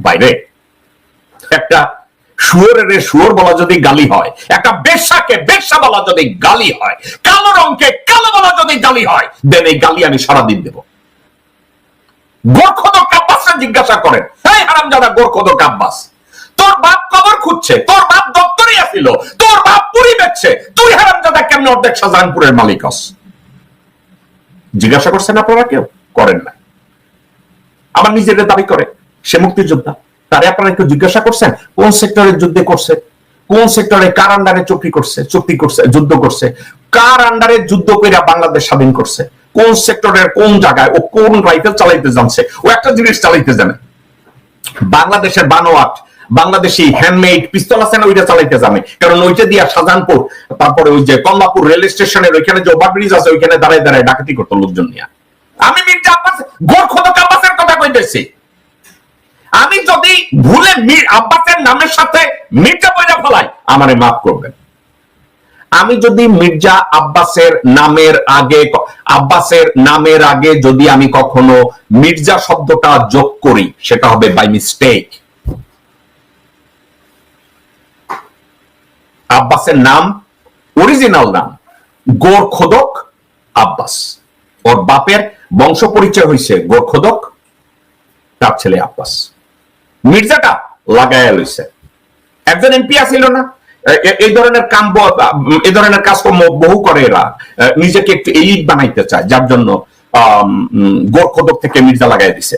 বাইরে একটা শুয়োরের শুয়োর বলা যদি গালি হয়, একটা বেশ্যাকে বেশ্যা বলা যদি গালি হয়, কালো রঙকে কালো বলা যদি গালি হয়, দেন এই গালি আমি সারাদিন দেব। গোরখোদক আব্বাসরা জিজ্ঞাসা করেন, এই হারামজাদা গোরখোদক আব্বাস, তোর বাপ কবর খুঁজছে, তোর বাপ দপ্তরে আসিল, তোর বাপ পুরি বেচছে, তুই হারামজাদা কেমন অর্ধেক শাহজাহানপুরের মালিক হস? জিজ্ঞাসা করছেন আপনারা? কেউ করেন না। আমার নিজের দাবি করে সে মুক্তিযোদ্ধা, তারে আপনারা একটু জিজ্ঞাসা করছেন কোন সেক্টরের যুদ্ধে করছে, কোন সেক্টরে কার আন্ডারে চুক্তি করছে, যুদ্ধ করছে, কার আন্ডারে যুদ্ধ করে বাংলাদেশ স্বাধীন করছে, কোন সেক্টরের কোন জায়গায় ও কোন রাইফেল চালাইতে জানছে, ও একটা জিনিস চালাইতে জানে, বাংলাদেশের বানোয়াট বাংলাদেশি হ্যান্ডমেড পিস্তল আছে না, ওইটা চালাইতে জানে, কারণ ওইটা দিয়া শাহজাহানপুর, তারপরে ওই যে কমলাপুর রেল স্টেশনের ওইখানে যে ওভারব্রিজ আছে, ওইখানে দাঁড়ায় দাঁড়ায় ডাকাতি করতো লোকজন নিয়ে। আমি মির্জা আব্বাস গোরখোদক আব্বাসের কথা কইতেছি। আমি যদি ভুলে মীর আব্বাসের নামের সাথে মির্জা বইরা ফেলাই, আমারে মাফ করবেন। আমি যদি মির্জা আব্বাসের নামের আগে যদি আমি কখনো মির্জা শব্দটা যোগ করি, সেটা হবে বাই মিস্টেক। আব্বাসের নাম, অরিজিনাল নাম গোরখোদক আব্বাস। ওর বাপের বংশ পরিচয় হয়েছে গোরখোদক, তার ছেলে আব্বাস। মির্জাটা লাগাইয়া লইছে। একজন এমপি আসিল না, এই ধরনের কাজকর্ম বহু করে এরা, নিজেকে একটু এলিট বানাইতে চায়, যার জন্য গোরখোদক থেকে মির্জা লাগাই দিছে।